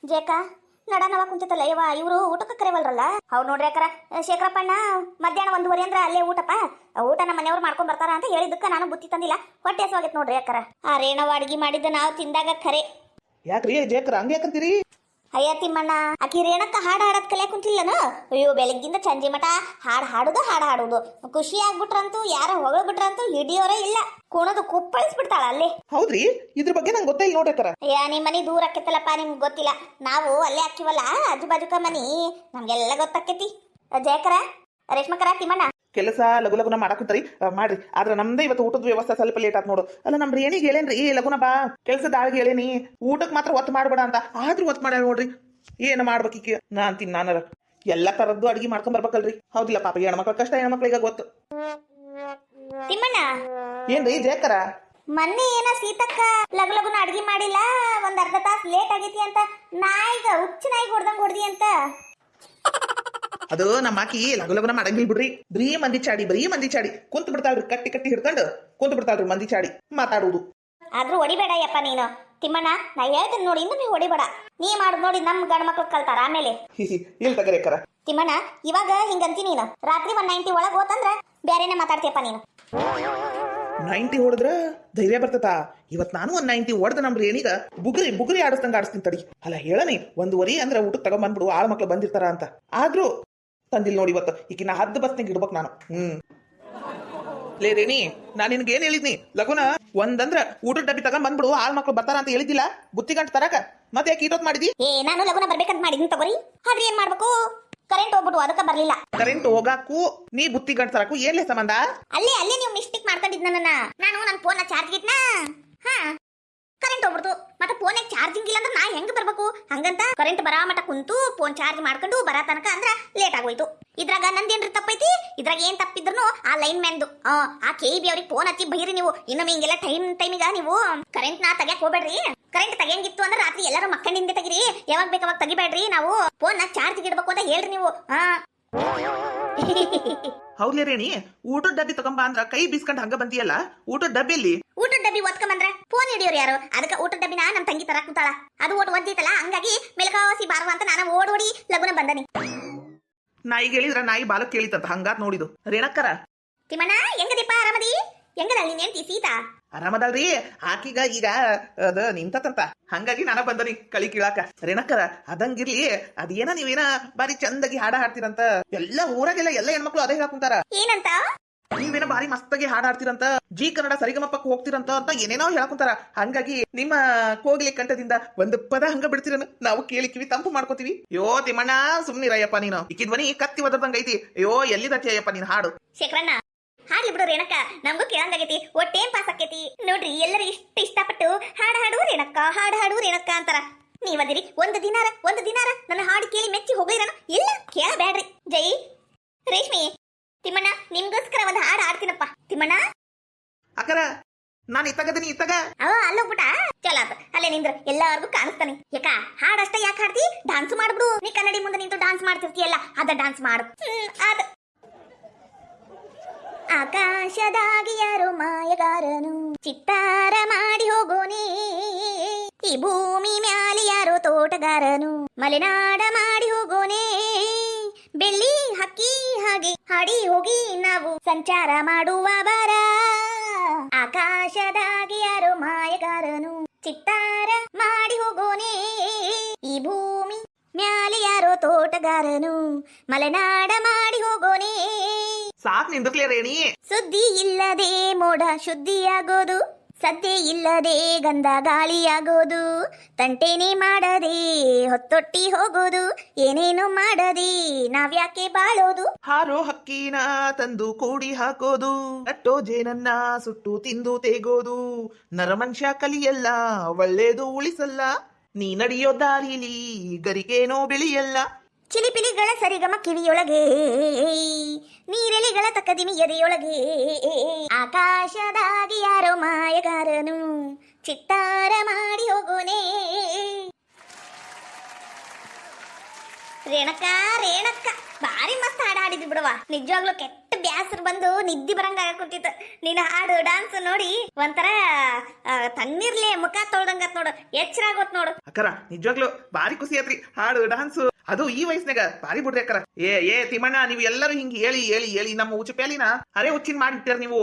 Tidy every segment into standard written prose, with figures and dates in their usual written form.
ಜೇಕ ನಡ ನವ ಕುಂತಿತ್ತಲ್ಲ ಯವ್ವ ಇವರು ಊಟಕ್ಕೆ ಕರೆವಲ್ರಲ್ಲ ಅವ್ರು ನೋಡ್ರಿ ಅಕ್ಕರ ಶೇಖರಪ್ಪಣ್ಣ ಮಧ್ಯಾಹ್ನ 1:30 ಅಂದ್ರೆ ಅಲ್ಲೇ ಊಟಪ್ಪ ಊಟ ನಮ್ಮ ಮನೆಯವ್ರು ಮಾಡ್ಕೊಂಡ್ ಬರ್ತಾರ ಅಂತ ಹೇಳಿದ್ದಕ್ಕೆ ನಾನು ಬುತ್ತಿ ತಂದಿಲ್ಲ ಹೊಟ್ಟೆ ಹಸುವಾಗೈತೆ ನೋಡ್ರಿ ಅಕ್ಕರ ಆ ರೇಣವ ಅಡ್ಗಿ ಮಾಡಿದ್ದ ನಾವು ತಿಂದಾಗ ಖರೆ ಯಾಕ್ರಿ ಜೇಕ್ರ ಹಂಗೆ ಯಾಕಂತೀರಿ? ಅಯ್ಯ ತಿಮ್ಮಣ್ಣ ಆಕಿ ರೇಣಕ್ಕ ಹಾಡು ಹಾಡೋದ್ ಕಲಿಯಾಕ ಕುಂತಿಲ್ಲನ ಅಯ್ಯೋ ಬೆಳಗ್ಗಿಂದ ಸಂಜೆ ಮಠ ಹಾಡು ಹಾಡುದು ಖುಷಿ ಆಗ್ಬಿಟ್ರಂತೂ ಯಾರ ಹೊಗಳು ಬಿಟ್ರಂತೂ ಹಿಡಿಯೋರೇ ಇಲ್ಲ ಕುಣದು ಕುಪ್ಪಳಿಸ್ಬಿಡ್ತಾಳ ಅಲ್ಲಿ. ಹೌದ್ರಿ, ಇದ್ರ ಬಗ್ಗೆ ನಂಗೆ ಗೊತ್ತೇ ಇಲ್ಲ ನೋಡ್ರಿ. ಅಯ್ಯ ನಿಮ್ ಮನಿ ದೂರ ಆಕೈತಲ್ಲಪ್ಪ ನಿಮ್ಗೆ ಗೊತ್ತಿಲ್ಲ, ನಾವು ಅಲ್ಲೇ ಹಾಕಿವಲ್ಲ ಆಜು ಬಾಜುಕ ಮನಿ ನಮ್ಗೆಲ್ಲ ಗೊತ್ತಾಕೈತಿ. ಜಯಕರ ರೇಷ್ಮಕರ ತಿಮ್ಮಣ್ಣ ಕೆಲಸ ಲಘು ಲಗುನ ಮಾಡಾಕುಂತಾರಿ ಮಾಡ್ರಿ. ಆದ್ರೆ ನಮ್ದೇ ಇವತ್ತು ಊಟದ ವ್ಯವಸ್ಥೆ ಸ್ವಲ್ಪ ಲೇಟ್ ಆತ್ ನೋಡು. ಅಲ್ಲ ನಮ್ ರೇಣಿಗೆ ಹೇಳೇನ್ರಿ ಲಗುನ ಬಾ ಕೆಲ್ಸದ ಆಳ್ಗೆ ಹೇಳೇನಿ ಊಟಕ್ ಮಾತ್ರ ಒತ್ತು ಮಾಡ್ಬೇಡ ಅಂತ, ಆದ್ರೂ ಒತ್ತು ಮಾಡ್ಯಾರ ನೋಡ್ರಿ. ಏನ ಮಾಡ್ಬೇಕೀಕಿ ನಾ ಅಂತೀನಿ ನಾನರ ಎಲ್ಲಾ ತರದ್ದು ಅಡ್ಗಿ ಮಾಡ್ಕೊಂಡ್ ಬರ್ಬೇಕಲ್ರಿ. ಹೌದಿಲ್ಲ ಪಾಪ, ಹೆಣ್ಮಕ್ಳ ಕಷ್ಟ ಹೆಣ್ಮಕ್ಳಿಗ ಗೊತ್ತು. ತಿಮ್ಮಣ್ಣ ಏನ್ರಿ ಜಯಕರ ಮೊನ್ನೆ ಏನ ಸೀತಕ್ಕ ಲಗು ಲಗುನ ಅಡ್ಗಿ ಮಾಡಿಲ್ಲ, ಒಂದ್ ಅರ್ಧ ತಾಸು ಲೇಟ್ ಆಗೈತಿ ಅಂತ ನಾಯಿಗ ಹುಚ್ಚ ನಾಯಿಗೆ ಹೊಡ್ದಂಗ್ ಹೊಡ್ದಿ ಅಂತ. ಅದು ನಮ್ಮ ಆಕಿ ಲಗು ಲಗುನ ಮಾಡಂಗಿಲ್ ಬಿಡ್ರಿ. ಬರೀ ಮಂದಿ ಚಾಡಿ ಕುಂತ್ ಬಿಡ್ತಾಳ್ರಿ, ಕಟ್ಟಿ ಹಿಡ್ಕೊಂಡು ಕುಂತ್ ಬಿಡ್ತಾಳ್ರಿ ಮಂದಿ ಚಾಡಿ ಮಾತಾಡುದು. ಆದ್ರೂ ಹೊಡಿಬೇಡ ಯಪ್ಪ ನೀನು ತಿಮ್ಮಣ್ಣ, ನಾ ಹೇಳ್ತೀನಿ ನೋಡಿ, ಇನ್ನು ನೀವು ಹೊಡಿಬೇಡ. ನೀ ಮಾಡುದು ನೋಡಿ ನಮ್ ಗಂಡ ಮಕ್ಳು ಕಲ್ತಾರ ಆಮೇಲೆ. ಇಲ್ ತಗರೇಕರ ತಿಮ್ಮಣ್ಣ ಇವಾಗ ಹಿಂಗಂತಿ ನೀನು ರಾತ್ರಿ 190 ಒಳಗ್ ಹೋತಂದ್ರ ಬೇರೆನೆ ಮಾತಾಡ್ತೀಯಪ್ಪ ನೀನು. 90 ಹೊಡೆದ್ರ ಧೈರ್ಯ ಬರ್ತತಾ. ಇವತ್ ನಾನು 190 ಹೊಡೆದ ನಮ್ ರೇಣಿಗ ಬುಗುರಿ ಆಡಿಸ್ತಂಗ ಆಡಿಸ್ತೀನಿ ತಡಿ. ಅಲ್ಲ ಹೇಳನಿ 1:15 ಅಂದ್ರೆ ಊಟಕ್ಕೆ ತಗೊಂಡ್ಬಂದ್ಬಿಡು, ಆಳ್ ಮಕ್ಳು ಬಂದಿರ್ತಾರ ಅಂತ. ಆದ್ರೂ ತಂದಿಲ್ ನೋಡಿ ಇವತ್ತು ಈಕಿನ 10 ಬಸ್ನಾಗ ಇಡ್ಬೇಕು ನಾನು. ಲೇ ರೇಣಿ, ನಾನ್ ನಿನ್ಗೆ ಏನ್ ಹೇಳಿದ್ನಿ ಲಗುನ ಒಂದಂದ್ರ ಊಟದ ಡಬ್ಬಿ ತಗೊಂಡ್ ಬಂದ್ಬಿಡು, ಆಳ್ ಮಕ್ಳು ಬರ್ತಾರ ಅಂತ ಹೇಳಿದ್ದಿಲ್ಲ ಬುತ್ತಿ ಗಂಟು ತರಕ. ಮತ್ತೆ ಯಾಕೆ ಈಟೋತ್ ಮಾಡಿದಿ? ನಾನು ಲಗುನ ಬರ್ಬೇಕಂತ ಮಾಡಿದ್ನಿ ತಗೋರಿ. ಆದ್ರೆ ಏನ್ ಮಾಡ್ಬೇಕು, ಕರೆಂಟ್ ಹೋಗ್ಬಿಟ್ಟು ಅದಕ್ಕ ಬರ್ಲಿಲ್ಲ. ಕರೆಂಟ್ ಹೋಗಾಕು ನೀ ಬುತ್ತಿ ಗಂಟು ತರಕು ಏನ್ಲೇ ಸಂಬಂಧ? ಅಲ್ಲೇ ನೀವು ಮಿಸ್ಟೇಕ್ ಮಾಡ್ಕೊಂಡಿದ್ ನಾನು ನನ್ನ ಫೋನ್ ಚಾರ್ಜ್ ಇಟ್ನ, ಕರೆಂಟ್ ಹೋಗ್ಬಿಡ್ತು. ಮತ್ತೆ ಫೋನ್ ಚಾರ್ಜಿಂಗ್ ಇಲ್ಲ ಅಂದ್ರೆ ನಾ ಹೆಂಗ್ ಬರ್ಬೇಕು? ಹಂಗಂತ ಕರೆಂಟ್ ಬರಾ ಮಟ ಕುಂತು ಫೋನ್ ಚಾರ್ಜ್ ಮಾಡ್ಕೊಂಡು ಬರ ತನಕ ಅಂದ್ರ ಲೇಟ್ ಆಗೋಯ್ತು. ಇದ್ರಾಗ ನಂದೇನ್ರಿ ತಪ್ಪೈತಿ? ಇದ್ರಾಗ ಏನ್ ತಪ್ಪಿದ್ರು ಆ ಲೈನ್ ಮ್ಯಾನ್ದು ಆ KB ಅವ್ರಿಗೆ ಫೋನ್ ಹಚ್ಚಿ ಬೈರಿ ನೀವು. ಇನ್ನೊಮ್ಮೆ ಹಿಂಗೆಲ್ಲ ಟೈಮಿಗ ನೀವು ಕರೆಂಟ್ ನಾ ತೆಗ್ಯಾಕ್ ಹೋಗ್ಬೇಡ್ರಿ. ಕರೆಂಟ್ ತೆಗಿಯಂಗಿತ್ತು ಅಂದ್ರೆ ರಾತ್ರಿ ಎಲ್ಲರೂ ಮಕ್ಕಂಡಿಂದ ತೆಗಿರಿ, ಯಾವಾಗ ಬೇಕಾವಾಗ ತೆಗಿಬೇಡ್ರಿ. ನಾವು ಫೋನ್ ಚಾರ್ಜ್ ಇಡ್ಬೇಕು ಅಂತ ಹೇಳ್ರಿ ನೀವು. ಹೌದ್ಲೇ ರೇಣಿ, ಊಟದ ಡಬ್ಬಿ ತಗೊಂಬ ಅಂದ್ರ ಕೈ ಬೀಸ್ಕೊಂಡ್ ಹಂಗ ಬಂದಿಯಲ್ಲ, ಊಟದ ಡಬ್ಬಿಯಲ್ಲಿ ಊಟದ ಡಬ್ಬಿ ಒತ್ಕೊಂಬಂದ್ರ ಫೋನ್ ಹಿಡಿಯೋರು ಯಾರು? ಅದಕ್ಕೆ ಊಟದ ಡಬ್ಬಿನ ನಮ್ ತಂಗಿ ತರ ಕೂತಾಳ, ಅದು ಓಟ್ ಒದ್ದಿತ್ತಲ್ಲ, ಹಂಗಾಗಿ ಮೆಲಕಾಸಿ ಬಾರುವ ಅಂತ ನಾನು ಓಡೋಡಿ ಲಗುನ ಬಂದನಿ. ನಾಯಿಗೆ ಹೇಳಿದ್ರ ನಾಯಿ ಬಾಲಕ್ ಕೇಳಿತಂತ, ಹಂಗಾತ್ ನೋಡಿದು. ರೇಣಕ್ಕರ ತಿಮ್ಮಣ್ಣ ಹೆಂಗದಿಪ್ಪ, ಆರಾಮದಿ? ಹೆಂಗದ ನೀನ್ ಹೆಂಡತಿ ಸೀತಾ? ಆರಾಮದಲ್ರಿ, ಆಕಿಗ ಈಗ ಅದ ನಿಂತಂತ, ಹಂಗಾಗಿ ನಾನ ಬಂದನಿ ಕಳಿ ಕೀಳಾಕ. ರೇಣಕ್ಕರ ಅದಂಗಿರ್ಲಿ, ಅದೇನ ನೀವೇನ ಬಾರಿ ಚಂದಾಗಿ ಹಾಡ ಹಾಡ್ತೀರಂತ, ಎಲ್ಲ ಊರಾಗೆಲ್ಲ ಎಲ್ಲ ಹೆಣ್ಮಕ್ಳು ಅದೇ ಹೇಳಾಕುಂತಾರ. ಏನಂತ? ನೀವೇನ ಬಾರಿ ಮಸ್ತಾಗಿ ಹಾಡ್ ಹಾಡ್ತೀರಂತ, ಜಿ ಕನ್ನಡ ಸರಿಗಮಪಕ್ಕ ಹೋಗ್ತಿರಂತ ಅಂತ ಏನೇನೋ ಹೇಳಾಕುಂತಾರ. ಹಂಗಾಗಿ ನಿಮ್ಮ ಕೋಗಿಲೆ ಕಂಠದಿಂದ ಒಂದು ಪದ ಹಂಗ ಬಿಡ್ತೀರನ ನಾವು ಕೇಳಿ ಕಿವಿ ತಂಪು ಮಾಡ್ಕೋತೀವಿ. ಯೋ ತಿಮ್ಮಣ್ಣ ಸುಮ್ನಿರಯ್ಯಪ್ಪ ನೀನು, ಈಕಿ ಧ್ವನಿ ಕತ್ತಿ ಒದರ್ದಂಗ ಐತಿ. ಅಯ್ಯೋ ಎಲ್ಲಿದತ್ತೀಯಪ್ಪ ನೀನ್ ಹಾಡು? ಶೇಖರಣ್ಣ ಹಾಡ್ಲಿ ಬಿಡು ರೇಣಕ್ಕ, ನಮಗೂ ಕೇಳಂಗಾಗೈತಿ, ಒಟ್ಟೇನ್ ಪಾಸ್ ಆಕೈತಿ ನೋಡ್ರಿ. ಎಲ್ಲರೂ ಇಷ್ಟಪಟ್ಟು ಹಾಡು ರೇಣಕ್ಕ, ಹಾಡು ರೇಣಕ್ಕ ಅಂತಾರ. ನೀವದಿರಿ ಒಂದು ದಿನಾರ ನನ್ನ ಹಾಡು ಕೇಳಿ ಮೆಚ್ಚಿ ಹೋಗಿರನು? ಇಲ್ಲ ಕೇಳಬೇಡ್ರಿ. ಜೈ ರೇಷ್ಮಿ, ತಿಮ್ಮಣ್ಣ ನಿಮ್ಗೋಸ್ಕರ ಒಂದು ಹಾಡು ಹಾಡ್ತೀನಪ್ಪ. ತಿಮ್ಮಣ್ಣ ಅಕ್ಕರ ನಾನು ಇತ್ತಗದನಿ ಇತ್ತಗ ಅಲ್ಲೋಗ್ಬಿಟ್ಟ ಚಲ ಅಲ್ಲೇ ನಿಂದ್ರ ಎಲ್ಲಾರ್ಗು ಕಾಣಿಸ್ತಾನೆ. ಯಾಕ ಹಾಡಷ್ಟ ಯಾಕೆ ಹಾಡ್ತಿ? ಡಾನ್ಸ್ ಮಾಡ್ಬಿಡು. ನೀ ಕನ್ನಡಿ ಮುಂದೆ ನಿಂತು ಡಾನ್ಸ್ ಮಾಡ್ತಿರ್ತೀಯಲ್ಲ, ಅದ ಡಾನ್ಸ್ ಮಾಡು. ಅದ ಆಕಾಶದಾಗಿ ಯಾರೋ ಮಾಯಗಾರನು ಚಿತ್ತಾರ ಮಾಡಿ ಹೋಗೋನೇ, ಈ ಭೂಮಿ ಮ್ಯಾಲಿ ಯಾರೋ ತೋಟಗಾರನು ಮಲೆನಾಡ ಮಾಡಿ ಹೋಗೋನೇ. ಬೆಳ್ಳಿ ಹಕ್ಕಿ ಹಾಗೆ ಹಾಡಿ ಹೋಗಿ ನಾವು ಸಂಚಾರ ಮಾಡುವ ಬಾರ. ಆಕಾಶದಾಗಿ ಯಾರೋ ಮಾಯಗಾರನು ಚಿತ್ತಾರ ಮಾಡಿ ಹೋಗೋನೇ, ಈ ಭೂಮಿ ಮ್ಯಾಲೆ ಯಾರೋ ತೋಟಗಾರನು ಮಲೆನಾಡ ಮಾಡಿ ಹೋಗೋನೇ. ಸಾಕ್ ನಿಂದಕ್ಲೇ ರೇಣಿ. ಸುದ್ದಿ ಇಲ್ಲದೆ ಮೋಡ ಶುದ್ಧಿಯಾಗೋದು, ಸದ್ದೆ ಇಲ್ಲದೆ ಗಂಧ ಗಾಳಿಯಾಗೋದು, ತಂಟೆನೆ ಮಾಡದೆ ಹೊತ್ತೊಟ್ಟಿ ಹೋಗೋದು, ಏನೇನು ಮಾಡದೆ ನಾವ್ಯಾಕೆ ಬಾಳೋದು. ಹಾರೋ ಹಕ್ಕಿನ ತಂದು ಕೂಡಿ ಹಾಕೋದು, ಕಟ್ಟೋ ಜೇನನ್ನ ಸುಟ್ಟು ತಿಂದು ತೇಗೋದು, ನರಮನುಷ್ಯ ಕಲಿಯಲ್ಲ ಒಳ್ಳೇದು ಉಳಿಸಲ್ಲ, ನೀ ನಡೆಯೋ ದಾರಿಲಿ ಗರಿಗೇನೋ ಬೆಳೆಯಲ್ಲ. ಚಿಲಿಪಿಲಿಗಳ ಸರಿಗಮ ಕಿವಿಯೊಳಗೆ, ನೀರೆಲಿಗಳ ತಕ್ಕದಿಮಿ ಎದೆಯೊಳಗೆ, ಆಕಾಶದಾಗಿ ಯಾರೋ ಮಾಯಗಾರನು ಚಿತ್ತಾರ ಮಾಡಿ ಹೋಗೋನೇ. ರೇಣಕ್ಕ ಬಾರಿ ಮಸ್ತ್ ಹಾಡು ಹಾಡಿದ್ವಿ ಬಿಡವಾ, ನಿಜವಾಗ್ಲೂ ಕೆಟ್ಟ ಬ್ಯಾಸರು ಬಂದು ನಿದ್ದೆ ಬರಂಗ ಕುಂತಿತ್ತು. ನಿನ್ನ ಹಾಡು ಡಾನ್ಸ್ ನೋಡಿ ಒಂಥರ ತಣ್ಣೀರ್ಲೆ ಮುಖ ತೊಳ್ದಂಗತ್ ನೋಡು, ಎಚ್ಚರ ಆಗೋತ್ ನೋಡು. ಅಕ್ಕರ ನಿಜವಾಗ್ಲು ಬಾರಿ ಖುಷಿ ಆತ್ರಿ ಹಾಡು ಡಾನ್ಸ್, ಅದು ಈ ವಯಸ್ಸಿನಾಗ ಬಾರಿ ಬಿಡ್ರಿ ಅಕ್ಕರ. ಏ ತಿಮ್ಮಣ್ಣ, ನೀವು ಎಲ್ಲರೂ ಹಿಂಗ್ ಹೇಳಿ ಹೇಳಿ ಹೇಳಿ ನಮ್ಮ ಉಚ್ಚಪೇಲಿನ ಅರೆ ಹುಚ್ಚಿನ ಮಾಡಿಟ್ಟಿರ ನೀವು.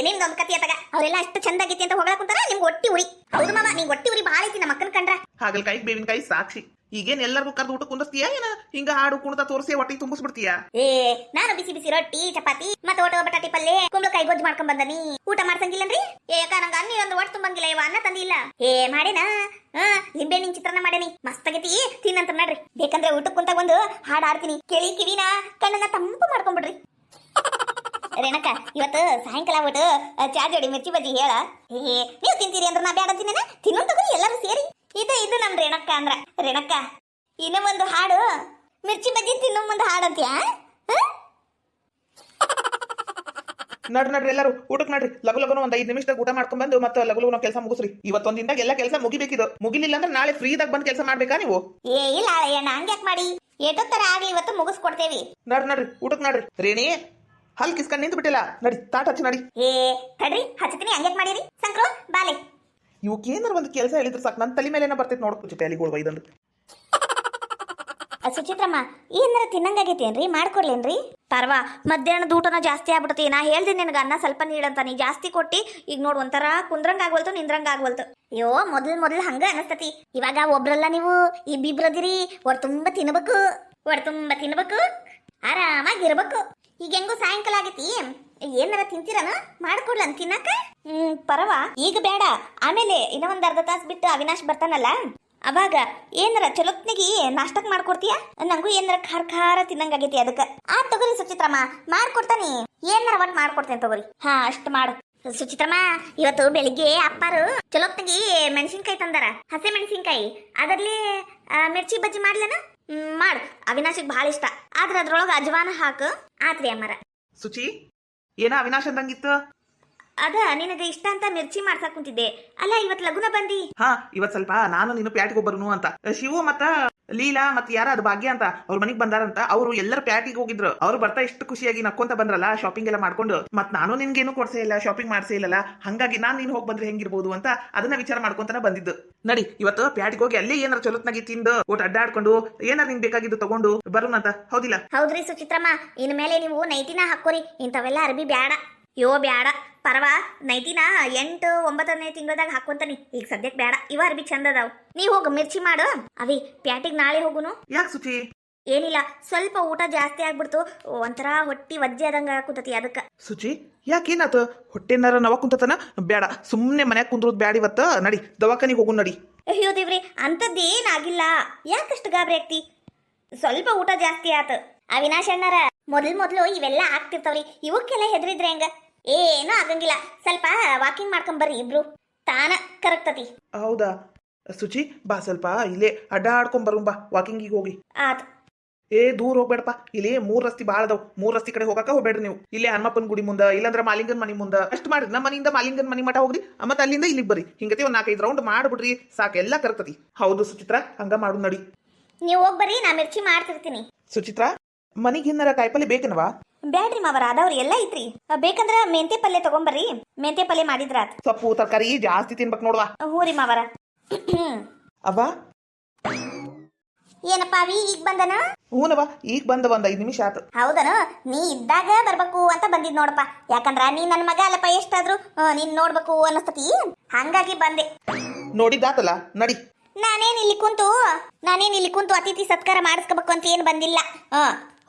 ನಿಮ್ದೊಂದ್ ಕತಿ ಅತ್ತಾಗ ಅವರೆಲ್ಲ ಅಷ್ಟು ಚಂದ ಆಗೈತಿ ಅಂತ ಹೊಗಳಕ್ ಕುಂತಾರ, ನಿಮ್ಗೆ ಹೊಟ್ಟಿ ಉರಿ. ಹೌದು ಮಾಮ, ನಿಂಗೆ ಹೊಟ್ಟಿ ಉರಿ ಭಾಳ ಐತಿ ನಮ್ಮ ಅಕ್ಕನ ಕಂಡ್ರ. ಹಾಗಲ್ಕಾಯಿ ಬೇವಿನಕಾಯಿ ಸಾಕ್ಷಿ. ಈಗೇನ್ ಎಲ್ಲರಿಗೂ ಕರ್ದು ಊಟ ಕುಂದಿಸ್ತೀಯ ಏನ ಹಿಂಗ ಹಾಡು ಕುಣಿತ ತೋರಿಸಿ ಹೊಟ್ಟಿ ತುಂಬಿಸ್ಬಿಡ್ತೀಯ? ನಾನು ಬಿಸಿ ಬಿಸಿ ರೊಟ್ಟಿ ಚಪಾತಿ ಮತ್ತೆ ಒಟ್ಟು ಬಟಾಟಿ ಪಲ್ಲೆ ಕುಂಬಳಕಾಯಿ ಗೊಜ್ಜು ಮಾಡ್ಕೊಂಡ್ ಬಂದನಿ. ಊಟ ಮಾಡ್ಸಂಗಿಲ್ಲನ್ರಿ? ಯಾಕ ನಂಗ ಅನ್ನಿ ಒಂದು ಒಟ್ಟು ತುಂಬಂಗಿಲ್ಲ, ಇವ ಅನ್ನ ತಂದಿಲ್ಲ. ಮಾಡೇನಾ? ಲಿಂಬೆಹಣ್ಣಿನ ಚಿತ್ರಾನ್ನ ಮಾಡೇನಿ, ಮಸ್ತ್ ಆಗೈತಿ, ತಿನ್ನಂತ ನಡ್ರಿ. ಬೇಕಂದ್ರೆ ಊಟಕ್ಕೆ ಕುಂತಾಗ ಒಂದು ಹಾಡು ಆಡ್ತೀನಿ, ಕೇಳಿ ಕಿವಿನ ಕಣ್ಣನ್ನ ತಂಪು ಮಾಡ್ಕೊಂಡ್ಬಿಡ್ರಿ. ರೇಣಕ್ಕ, ಇವತ್ತು ಸಾಯಂಕಾಲ ಬಿಟ್ಟು ಚಾ ಜೋಡಿ ಮಿರ್ಚಿ ಬಜ್ಜಿ ಹೇಳ. ನೀವು ತಿಂತೀರಿ ಅಂದ್ರೆ ನಾ ಬ್ಯಾಡ ಅಂತೀನೇನ? ತಿನ್ನೋನ್ ತಗೋರಿ ಎಲ್ಲರೂ ಸೇರಿ. ಇದು ನಮ್ ರೇಣಕ್ಕ ಅಂದ್ರ. ರೇಣಕ್ಕ, ಇನ್ನೂ ಒಂದು ಹಾಡು, ಮಿರ್ಚಿ ಬಜ್ಜಿ ತಿನ್ನೋ ಒಂದು ಹಾಡು ಅಂತೀಯ? ನಡ್ರಿ ಎಲ್ಲರೂ ಊಟಕ್ಕೆ ನಡ್ರಿ. ಲಗು ಲಗುನ ಒಂದ್ 5 ನಿಮಿಷದಾಗ ಊಟ ಮಾಡ್ಕೊಂಡ್ ಬಂದು ಮತ್ತೆ ಲಗು ಲಗುನ ಕೆಲಸ ಮುಗಿಸ್ರಿ. ಇವತ್ತೊಂದ್ ದಿನದಾಗ ಎಲ್ಲ ಕೆಲಸ ಮುಗಿಬೇಕಿದು. ಮುಗಿಲಿಲ್ಲ ಅಂದ್ರೆ ನಾಳೆ ಫ್ರೀದಾಗ ಬಂದ್ ಕೆಲಸ ಮಾಡ್ಬೇಕಾ ನೀವು? ಇಲ್ಲ ಅಣ್ಣ, ಹಂಗ್ಯಾಕ್ ಮಾಡಿ, ಎಷ್ಟೊತ್ತರ ಆಗ್ಲಿ ಇವತ್ತು ಮುಗಿಸ್ಕೊಡ್ತೇವಿ. ನಡ್ರಿ ಊಟಕ್ಕೆ ನಡ್ರಿ. ರೇಣಿ, ಹಲ್ ಕಿಸ್ಕೊಂಡ್ ನಿಂತು ಬಿಟ್ಟಿಲ್ಲ, ನಡಿ ತಾಟ ಹಚ್ಚಿ ನಡಿ. ತಡ್ರಿ ಹಚ್ಚತೀನಿ, ಹಂಗ್ಯಾಕ್ ಮಾಡಿರಿ ಸಂಕ್ರು ಬಾಲೆ. ಇವಕ್ಕೇನಾರ ಒಂದು ಕೆಲಸ ಹೇಳಿದ್ರೆ ಸಾಕು, ನನ್ನ ತಲೆ ಮೇಲೆ ಬರ್ತೈತೆ ನೋಡ್ಕೊ ಪ್ಯಾಲಿಗಳು ಬೈದಂದು. ಸುಚಿತ್ರಮ್ಮ, ಏನಾರ ತಿನ್ನಂಗಾಗೈತೇನ್ರಿ? ಮಾಡ್ಕೊಡ್ಲೇನ್ರಿ? ಪರ್ವಾ, ಮಧ್ಯಾಹ್ನದ ಊಟನ ಜಾಸ್ತಿ ಆಗ್ಬಿಡ್ತಿ. ನಾ ಹೇಳ್ತೀನಿ ನಿನಗೆ ಅನ್ನ ಸ್ವಲ್ಪ ನೀಡಂತ, ನೀ ಜಾಸ್ತಿ ಕೊಟ್ಟಿ ಈಗ ನೋಡ್ ಒಂಥರ ಕುಂದ್ರಂಗ ಆಗ್ವಲ್ತು, ನಿಂದ್ರಂಗ ಆಗ್ವಲ್ತು. ಅಯ್ಯೋ, ಮೊದಲ್ ಹಂಗ ಅನಸ್ತತಿ. ಇವಾಗ ಒಬ್ರಲ್ಲ ನೀವು ಇಬ್ಬಿಬ್ರದಿರಿ, ಒಡ್ ತುಂಬಾ ತಿನ್ಬೇಕು, ಆರಾಮಾಗಿರ್ಬೇಕು. ಈಗ ಹೆಂಗೋ ಸಾಯಂಕಾಲ ಆಗೈತಿ, ಏನಾರ ತಿಂತೀರನ? ಮಾಡ್ಕೊಡ್ಲನ್ ತಿನ್ನಕ? ಪರವಾ, ಈಗ ಬೇಡ, ಆಮೇಲೆ ಇನ್ನ ಒಂದ್ ಅರ್ಧ ತಾಸು ಬಿಟ್ಟು ಅವಿನಾಶ್ ಬರ್ತಾನಲ್ಲ, ಅವಾಗ ಏನಾರ ಚಲೋತ್ನಿಗೆ ನಾಷ್ಟಕ್ ಮಾಡ್ಕೊಡ್ತೀಯ? ನಂಗೂ ಏನಾರ ಖಾರ ತಿನ್ನಂಗಾಗೈತಿ, ಅದಕ್ಕ. ತಗೋರಿ ಸುಚಿತ್ರಮ್ಮ, ಮಾಡ್ಕೊಡ್ತಾನಿ. ಏನಾರ ಒಟ್ ಮಾಡ್ಕೊಡ್ತೇನೆ ತಗೋರಿ. ಅಷ್ಟ್ ಮಾಡು ಸುಚಿತ್ರಮ್ಮ. ಇವತ್ತು ಬೆಳಿಗ್ಗೆ ಅಪ್ಪಾರು ಚಲೋತ್ನಿಗೆ ಮೆಣಸಿನ್ಕಾಯಿ ತಂದಾರ, ಹಸಿ ಮೆಣಸಿನ್ಕಾಯಿ. ಅದರಲ್ಲಿ ಮಿರ್ಚಿ ಬಜ್ಜಿ ಮಾಡ್ಲನ? ಮಾಡು, ಅವಿನಾಶಿಗೆ ಭಾಳ ಇಷ್ಟ. ಆದ್ರೆ ಅದ್ರೊಳಗೆ ಅಜವಾನ ಹಾಕು. ಆತ್ರಿ ಅಮ್ಮರ. ಸುಚಿ, ಏನ ಅವಿನಾಶ್ ಅಂದಂಗಿತ್ತು? ಅದ ನಿನಗೆ ಇಷ್ಟ ಅಂತ ಮಿರ್ಚಿ ಮಾಡ್ಸಾಕ್ ಕುಂತಿದ್ದೆ. ಅಲ್ಲ, ಇವತ್ ಲಗುನ ಬಂದಿ? ಇವತ್ ಸ್ವಲ್ಪ ನಾನು ನೀನು ಪ್ಯಾಟಿಗೆ ಹೋಗ್ಬರ್ನು ಅಂತ. ಶಿವು ಮತ್ತ ಲೀಲಾ ಮತ್ ಯಾರ ಅದು ಭಾಗ್ಯ ಅಂತ ಅವ್ರ ಮನಿಗ್ ಬಂದಾರಂತ. ಅವ್ರು ಎಲ್ಲರೂ ಪ್ಯಾಟಿಗೆ ಹೋಗಿದ್ರು. ಅವ್ರು ಬರ್ತಾ ಎಷ್ಟು ಖುಷಿಯಾಗಿ ನಕ್ಕೊಂತ ಬಂದ್ರಲ್ಲ, ಶಾಪಿಂಗ್ ಎಲ್ಲ ಮಾಡ್ಕೊಂಡು. ಮತ್ ನಾನು ನಿನ್ಗೇನು ಕೊಡ್ಸೇ ಇಲ್ಲ, ಶಾಪಿಂಗ್ ಮಾಡ್ಸೇ ಇಲ್ಲಲ್ಲ, ಹಂಗಾಗಿ ನಾನ್ ನೀನ್ ಹೋಗಿ ಬಂದ್ರೆ ಹೆಂಗಿರ್ಬೋದು ಅಂತ ಅದನ್ನ ವಿಚಾರ ಮಾಡ್ಕೊಂತಾನೆ ಬಂದಿದ್ದು. ನಡಿ ಇವತ್ತು ಪ್ಯಾಟಿಗೆ ಹೋಗಿ ಅಲ್ಲೇ ಏನಾರ ಚಲೋತ್ನಾಗಿ ತಿಂದು ಒಟ್ಟು ಅಡ್ಡಾಡ್ಕೊಂಡು ಏನಾರ ನಿಂಗೆ ಬೇಕಾಗಿದ್ದು ತಗೊಂಡು ಬರೋಣ ಅಂತ. ಹೌದಿಲ್ಲ? ಹೌದ್ರಿ ಸುಚಿತ್ರಮ್ಮ, ಇನ್ ಮೇಲೆ ನೀವು ನೈಟಿನ ಹಾಕೋರಿ, ಇಂಥವೆಲ್ಲ ಅರ್ಬಿ ಬ್ಯಾಡ. ಬ್ಯಾಡ ಪರವಾ, ನೈಟಿನ 8-9ನೇ ತಿಂಗಳದಾಗ ಹಾಕೊಂತಾನಿ. ಈಗ ಸದ್ಯಕ್ಕೆ ಬೇಡ, ಇವ ಅರ್ಬಿ ಚಂದ ಅದಾವ್. ನೀ ಹೋಗು ಮಿರ್ಚಿ ಮಾಡು. ಅವಿ ಪ್ಯಾಟಿಗೆ ನಾಳೆ ಹೋಗುನು. ಯಾಕೆ ಸುಚಿ? ಏನಿಲ್ಲ, ಸ್ವಲ್ಪ ಊಟ ಜಾಸ್ತಿ ಆಗ್ಬಿಡ್ತು, ಒಂಥರ ಹೊಟ್ಟಿ ವಜ್ಜೆ ಆದಂಗ ಕುಂತತಿ, ಅದಕ್ಕ. ಸುಚಿ, ಯಾಕೇನಾತ? ಹೊಟ್ಟೆನಾರ ನವ ಕುಂತತನ? ಬೇಡ, ಸುಮ್ನೆ ಮನ್ಯಾಗ ಕುಂದ್ರೋದ್ ಬ್ಯಾಡ ಇವತ್ತ. ನಡಿ ದವಾಖಾನಿಗೆ ಹೋಗು ನಡಿ. ಅಯ್ಯೋ ದೇವ್ರಿ, ಅಂತದ್ದೇನಾಗಿಲ್ಲ, ಯಾಕಷ್ಟು ಗಾಬರಿ ಆಗ್ತಿ? ಸ್ವಲ್ಪ ಊಟ ಜಾಸ್ತಿ ಆತ. ಅವಿನಾಶ್ ಅಣ್ಣಾರ ಮೊದ್ಲು ಇವೆಲ್ಲ ಆಗ್ತಿರ್ತಾವ್ರಿ, ಇವಕ್ಕೆಲ್ಲ ಹೆದರಿದ್ರೆ ಹೆಂಗ? ಏನೂ ಆಗಂಗಿಲ್ಲ, ಸ್ವಲ್ಪ ವಾಕಿಂಗ್ ಮಾಡ್ಕೊಂಡ್ ಬರ್ರಿ ಇಬ್ರು, ತಾನ ಕರಗ್ತತಿ. ಹೌದಾ ಸುಚಿ, ಬಾ ಸ್ವಲ್ಪ ಇಲ್ಲೇ ಅಡ್ಡಾಡ್ಕೊಂಡ್ ಬರು ಬಾ, ವಾಕಿಂಗಿಗೆ ಹೋಗಿ. ಆತ್. ದೂರ ಹೋಗ್ಬೇಡಪ್ಪ, ಇಲ್ಲಿ 3 ರಸ್ತಿ ಬಾಳ ಅದಾವ್. 3 ರಸ್ತಿ ಕಡೆ ಹೋಗಕ ಹೋಗ್ಬೇಡ್ರಿ ನೀವು. ಇಲ್ಲೇ ಹನುಮಪ್ಪನ ಗುಡಿ ಮುಂದ, ಇಲ್ಲಾಂದ್ರೆ ಮಾಲಿಂಗನ್ ಮನಿ ಮುಂದ ಅಷ್ಟ್ ಮಾಡ್ರಿ. ನಮ್ಮ ಮನಿಯಿಂದ ಮಾಲಿಂಗನ್ ಮನಿ ಮಠ ಹೋಗ್ರಿ, ಮತ್ತೆ ಅಲ್ಲಿಂದ ಇಲ್ಲಿಗೆ ಬರ್ರಿ. ಹಿಂಗತಿ ಒಂದ್ 4-5 ರೌಂಡ್ ಮಾಡ್ಬಿಡ್ರಿ, ಸಾಕು, ಎಲ್ಲ ಕರಗ್ತತಿ. ಹೌದು ಸುಚಿತ್ರ, ಹಂಗ ಮಾಡು ನಡಿ. ನೀವು ಹೋಗ್ಬರ್ರಿ, ನಾ ಮಿರ್ಚಿ ಮಾಡ್ತಿರ್ತೀನಿ. ಸುಚಿತ್ರ, ಮನಿಗೆ ಏನಾರ ಕಾಯಿಪಲ್ಲೆ ಬೇಕೇನವಾ? ಬ್ಯಾಡ್ರಿ ಮಾವರ, ಅದಾವ್ರಿ ಎಲ್ಲ ಐತ್ರಿ. ಬೇಕಂದ್ರ ಮೆಂತೆ ಪಲ್ಲೆ ತಗೊಂಬರ್ರಿ, ಮೆಂತೆ ಪಲ್ಲೆ ಮಾಡಿದ್ರಾತ್. ಸೊಪ್ಪು ತರಕಾರಿ ಜಾಸ್ತಿ ತಿನ್ಬೇಕು ನೋಡ್ವಾ. ಹ್ಞೂ ರೀ ಮಾವರ. ಅವ್ವ, ಏನಪ್ಪ ಅವಿ ಈಗ ಬಂದನ? ಹೂನವ, ಈಗ ಬಂದ 5 ನಿಮಿಷ ಆತು. ಹೌದನ? ನೀ ಇದ್ದಾಗ ಬರ್ಬೇಕು ಅಂತ ಬಂದಿದ್ ನೋಡಪ್ಪ. ಯಾಕಂದ್ರ ನೀ ನನ್ನ ಮಗ ಅಲ್ಲಪ್ಪ, ಎಷ್ಟಾದ್ರು ನೀನ್ ನೋಡ್ಬೇಕು ಅನ್ನಸ್ತತಿ, ಹಂಗಾಗಿ ಬಂದೆ. ನೋಡಿದ್ದಾತಲ್ಲ, ನಡಿ. ನಾನೇನ್ ಇಲ್ಲಿ ಕುಂತು ಅತಿಥಿ ಸತ್ಕಾರ ಮಾಡಿಸ್ಕೋಬೇಕು ಅಂತ ಏನ್ ಬಂದಿಲ್ಲ.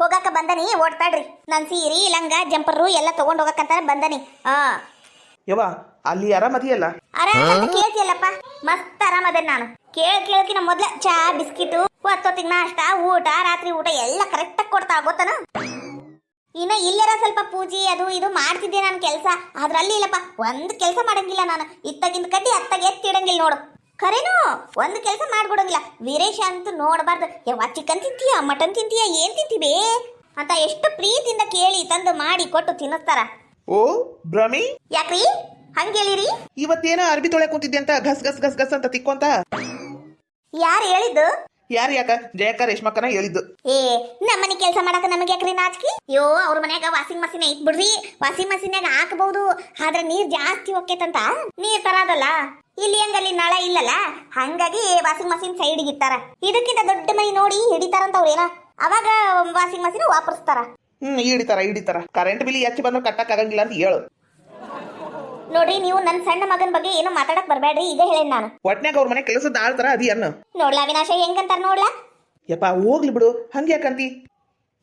ಹೋಗಾಕ ಬಂದನಿ, ಓಡ್ತಾಡ್ರಿ. ನನ್ ಸೀರಿ ಲಂಗ ಜಂಪರು ಎಲ್ಲ ತಗೊಂಡ್ ಹೋಗಕ್ಕಂತ ಬಂದನಿ. ಯವ್ವ, ಅಲ್ಲಿ ಆರಾಮದಿಯಲ್ಲ? ಆರಾಮ ಕೇಳ್ತಿಯಲ್ಲಪ್ಪ, ಮಸ್ತ್ ಆರಾಮದೇನ್ ನಾನು. ಕೇಳಕಿನ ಮೊದ್ಲ ಚಾ ಬಿಸ್ಕಿಟ್, ಹೊತ್ತೊತ್ತಿಗೆ ನಾಷ್ಟ, ಊಟ, ರಾತ್ರಿ ಊಟ ಎಲ್ಲ ಕರೆಕ್ಟಾಗಿ ಕೊಡ್ತಾ ಗೊತ್ತನ. ಇನ್ನ ಇಲ್ಲರ ಸ್ವಲ್ಪ ಪೂಜೆ ಅದು ಇದು ಮಾಡ್ತಿದ್ದೆ ನಾನು ಕೆಲಸ, ಅದ್ರಲ್ಲಿ ಇಲ್ಲಪ್ಪ, ಒಂದ್ ಕೆಲಸ ಮಾಡಂಗಿಲ್ಲ ನಾನು. ಇತ್ತಗಿಂದ ಕಡ್ಡಿ ಅತ್ತಾಗ ಎತ್ತಿಡಂಗಿಲ್ಲ ನೋಡು. ಖರೇನು ಒಂದ್ ಕೆಲಸ ಮಾಡ್ಬಿಡಂಗಿಲ್ಲ. ವೀರೇಶ ಅಂತೂ ನೋಡಬಾರ್ದು, ಯಾವ ಚಿಕನ್ ತಿಂತೀಯ, ಮಟನ್ ತಿಂತೀಯ, ಏನ್ ತಿಂತೀವಿ ಅಂತ ಎಷ್ಟು ಪ್ರೀತಿಯಿಂದ ಕೇಳಿ ತಂದು ಮಾಡಿ ಕೊಟ್ಟು ತಿನ್ನಿಸ್ತಾರ. ಓ ಭ್ರಮಿ, ಯಾಕ್ರಿ ಹಂಗೇಳಿರಿ? ಇವತ್ತೇನ ಅರ್ಬಿ ತೊಳೆ ಕುಂತಿದ್ದೆ ಅಂತ ಗಸ್ ಗಸ್ ಗಸ್ ಗಸ್ ಅಂತ ತಿಕ್ಕೊಂತ. ಯಾರು ಹೇಳಿದ್ದು? ಯಾರು ಯಾಕ ಜಯಕ್ಕ ರೇಷ್ಮಕ್ಕನ ಹೇಳಿದ್ದು. ಏ ನಮ್ಮನೆ ಕೆಲಸ ಮಾಡಕ ನಮಗೆ ಯಾಕ್ರಿ ನಾಚಿಕೆ? ಅಯ್ಯೋ ಅವ್ರ ಮನ್ಯಾಗ ವಾಷಿಂಗ್ ಮಷಿನ್ ಐತ್ ಬಿಡ್ರಿ, ವಾಷಿಂಗ್ ಮಷಿನ್ಯಾಗ ಹಾಕಬಹುದು, ಆದ್ರೆ ನೀರ್ ಜಾಸ್ತಿ ಹೊಕ್ಕೇತಂತ ನೀರ್ ತರದಲ್ಲ. ಇಲ್ಲಿ ಹಂಗಲ್ಲಿ ನಳ ಇಲ್ಲಲ್ಲ, ಹಂಗಾಗಿ ವಾಷಿಂಗ್ ಮಷಿನ್ ಸೈಡ್ಗೆ ಇಟ್ಟಾರ. ಇದಕ್ಕಿಂತ ದೊಡ್ಡ ಮೈ ನೋಡಿ ಹಿಡಿತಾರಂತ ಅವ್ರೇನ, ಅವಾಗ ವಾಷಿಂಗ್ ಮಷಿನ್ ವಾಪರಿಸ್ತಾರ. ಹಿಡಿತಾರ. ಕರೆಂಟ್ ಬಿಲ್ ಹೆಚ್ಚು ಬಂದ್ರೆ ಕಟ್ಟಕ್ ಆಗಂಗಿಲ್ಲ ಅಂತ ಹೇಳು. ನೋಡ್ರಿ, ನೀವು ನನ್ನ ಸಣ್ಣ ಮಗನ ಬಗ್ಗೆ ಏನೋ ಮಾತಾಡಕ್ ಬರ್ಬೇಡ್ರಿ, ಇದೇ ಹೇಳೇನ್ ನಾನು. ಒಟ್ನ್ಯಾಗ ಅವ್ರ ಮನೆ ಕೆಲಸದ ಆಳ್ತಾರ ಅದಿ ಅನ್ನ. ನೋಡ್ಲಾ ಅವಿನಾಶ ಹೆಂಗಂತಾರ ನೋಡ್ಲಾ. ಯಪ್ಪ ಹೋಗ್ಲಿ ಬಿಡು, ಹಂಗೆ ಯಾಕಂತಿ.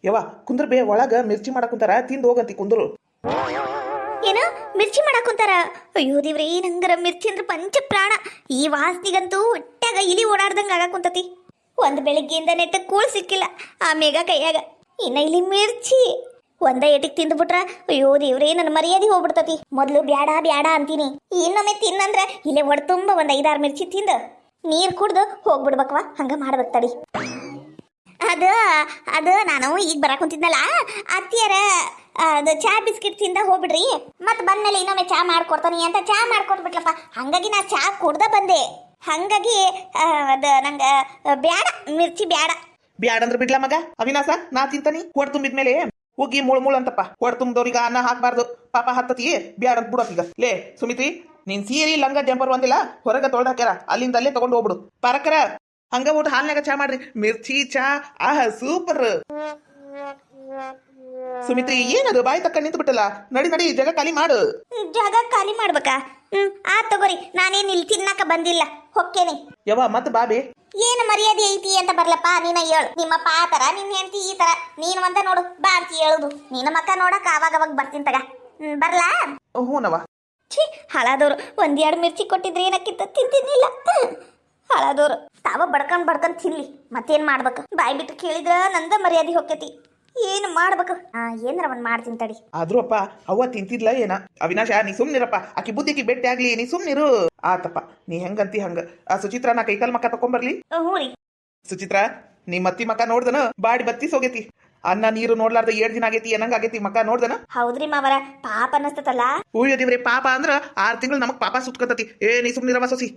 ಯವ್ವ ಕುಂದ್ರ ಬೇ, ಒಳಗ ಮಿರ್ಚಿ ಮಾಡಕ್ ಕುಂತಾರ, ತಿಂದು ಹೋಗಂತಿ ಕುಂದ್ರು. ಏನು ಮಿರ್ಚಿ ಮಾಡಕ್ ಕುಂತಾರ? ಅಯ್ಯೋ ದೇವ್ರಿ, ನಂಗರ ಮಿರ್ಚಿ ಅಂದ್ರೆ ಪಂಚ ಪ್ರಾಣ. ಈ ವಾಸನಿಗಂತೂ ಹೊಟ್ಯಾಗ ಇಲಿ ಓಡಾಡ್ದಂಗ ಆಗ ಕುಂತತಿ. ಒಂದ್ ಬೆಳಿಗ್ಗೆಯಿಂದ ನೆಟ್ಟ ಕೂಳ್ ಸಿಕ್ಕಿಲ್ಲ, ಆಮೇಗ ಕೈಯಾಗ ಇನ್ನ ಇಲ್ಲಿ ಮಿರ್ಚಿ ಒಂದ ಏಟಿಗೆ ತಿಂದ್ಬಿಟ್ರ ಅಯ್ಯೋ ದೇವ್ರೇ, ನನ್ನ ಮರ್ಯಾದೆ ಹೋಗ್ಬಿಡ್ತತಿ. ಮೊದ್ಲು ಬ್ಯಾಡ ಬ್ಯಾಡ ಅಂತೀನಿ, ಇನ್ನೊಮ್ಮೆ ತಿನ್ನಂದ್ರ ಇಲ್ಲೇ ಒಡ್ ತುಂಬ ಒಂದ್ 5-6 ಮಿರ್ಚಿ ತಿಂದ ನೀರ್ ಕುಡ್ದು ಹೋಗ್ಬಿಡ್ಬೇಕವ. ಹಂಗ ಮಾಡ್ಬೇಕು ತಡಿ. ಅದು ನಾನು ಈಗ ಬರಕ್ ಕುಂತಿದ್ನಲ್ಲ, ಅತ್ತಿಯರ ಅದು ಚಾ ಬಿಸ್ಕಿಟ್ ತಿಂದ ಹೋಗ್ಬಿಡ್ರಿ, ಮತ್ ಬಂದ್ಮೇಲೆ ಇನ್ನೊಮ್ಮೆ ಚಾ ಮಾಡ್ಕೊಡ್ತಾನಿ ಅಂತ ಚಾ ಮಾಡ್ಕೊಟ್ಬಿಟ್ಲಪ್ಪ. ಹಂಗಾಗಿ ನಾ ಚಾ ಕುಡ್ದ ಬಂದೆ. ಹಂಗಾಗಿ ಅದ ನಂಗ ಬ್ಯಾಡ, ಮಿರ್ಚಿ ಬ್ಯಾಡ. ಬ್ಯಾಡಂದ್ರ ಬಿಡ್ಲ ಮಗ ಅವಿನಾಶ, ನಾ ತಿಂತಾನಿ. ಕೊಡ್ ತುಂಬಿದ್ಮೇಲೆ ಹೋಗಿ ಮುಳ್ ಅಂತಪ್ಪ. ಕೊಡ್ ತುಂಬ್ದವ್ರಿಗೆ ಅನ್ನ ಹಾಕ್ಬಾರ್ದು, ಪಾಪ ಹತ್ತತಿ. ಬ್ಯಾಡ ಅಂತ ಬಿಡೋತೀಗ. ಲೇ ಸುಮಿತ್ರಿ, ನೀನ್ ಸೀರಿ ಲಂಗ ಜಂಪರ್ ಒಂದಿಲ್ಲ, ಹೊರಗ ತೊಳ್ದ ಹಾಕ್ಯಾರ, ಅಲ್ಲಿಂದ ಅಲ್ಲೇ ತಗೊಂಡು ಹೋಗ್ಬಿಡು. ಪರಕರ ಹಂಗ ಊಟ ಹಾಲ್ನಾಗ ಚಾ ಮಾಡ್ರಿ, ಮಿರ್ಚಿ ಚಾ ಸೂಪರ್. ಸುಮಿತ್ರಿ, ಏನದು ಬಾಯಿ ತಕ್ಕ ನಿಂತು ಬಿಟ್ಟಲ್ಲ, ನಡಿ ಜಗ ಖಾಲಿ ಮಾಡು. ಜಾಗ ಖಾಲಿ ಮಾಡ್ಬೇಕಾ? ಆ ತಗೋರಿ, ನಾನೇನ್ ಇಲ್ಲಿ ತಿನ್ನಕ ಬಂದಿಲ್ಲ, ಹೊಕ್ಕೇನಿ. ಯವ್ವ ಮತ್ ಬಾಬಿ ಏನು ಮರ್ಯಾದೆ ಐತಿ ಅಂತ ಬರ್ಲಪ್ಪ, ನೀನ ಹೇಳು. ನಿಮ್ಮಪ್ಪ ಆ ತರ, ನಿನ್ ಹೆಂಡತಿ ಈ ತರ, ನೀನ್ ಒಂದ ನೋಡು ಬಾ ಅಂತ ಹೇಳುದು. ನಿನ್ನ ಮಕ್ಕ ನೋಡಕ್ ಅವಾಗ ಬರ್ತೀನಿ ತಗ. ಬರ್ಲಾ? ಹೂನವ. ಛೀ, ಹಾಳಾದವ್ರು. 1-2 ಮಿರ್ಚಿ ಕೊಟ್ಟಿದ್ರೆ ಏನಕ್ಕಿಂತ ತಿಂತಿದ್ನಿಲ್ಲ. ಹಾಳಾದವ್ರು ತಾವ ಬಡ್ಕೊಂಡ್ ತಿನ್ಲಿ, ಮತ್ತೇನ್ ಮಾಡ್ಬೇಕು? ಬಾಯಿ ಬಿಟ್ಟು ಕೇಳಿದ್ರ ನಂದ ಮರ್ಯಾದೆ ಹೊಕ್ಕತಿ. ಏನು ಮಾಡ್ಬೇಕು? ಏನಾರ ಒಂದ್ ಮಾಡ್ತೀನಿ ತಡಿ. ಆದ್ರೂ ಅಪ್ಪ ಅವ್ವ ತಿಂತಿದ್ಲ ಏನ? ಅವಿನಾಶ, ನೀ ಸುಮ್ನಿರಪ್ಪ, ಆಕಿ ಬುದ್ಧಿಗೆ ಬೆಟ್ಟಿ ಆಗ್ಲಿ, ನೀ ಸುಮ್ನಿರು. ಆತಪ್ಪ, ನೀ ಹೆಂಗಂತಿ ಹಂಗ. ಆ ಸುಚಿತ್ರ, ನಾ ಕೈಕಾಲ್ ಮಕ್ಕ ತಕೊಂಬರ್ಲಿ? ಹ್ಞೂ ರೀ. ಸುಚಿತ್ರ, ನೀ ಮತ್ತಿ ಮಕ್ಕ ನೋಡ್ದನ? ಬಾಡಿ ಬತ್ತಿ ಸೋಗೇತಿ. ಅನ್ನ ನೀರು ನೋಡ್ಲಾರ್ದ 7 ದಿನ ಆಗೈತಿ, ಏನಂಗ ಆಗೈತಿ ಮಕ್ಕ ನೋಡ್ದನ? ಹೌದ್ರಿ ಮಾವರ, ಪಾಪ ಅನ್ನಸ್ತತಲ್ಲ. ಉಯ್ಯದಿವ್ರಿ, ಪಾಪ ಅಂದ್ರ 6 ತಿಂಗಳು ನಮಗ್ ಪಾಪ ಸುತ್ಕತತಿ. ನೀ ಸುಮ್ನಿರವ ಸೊಸಿ.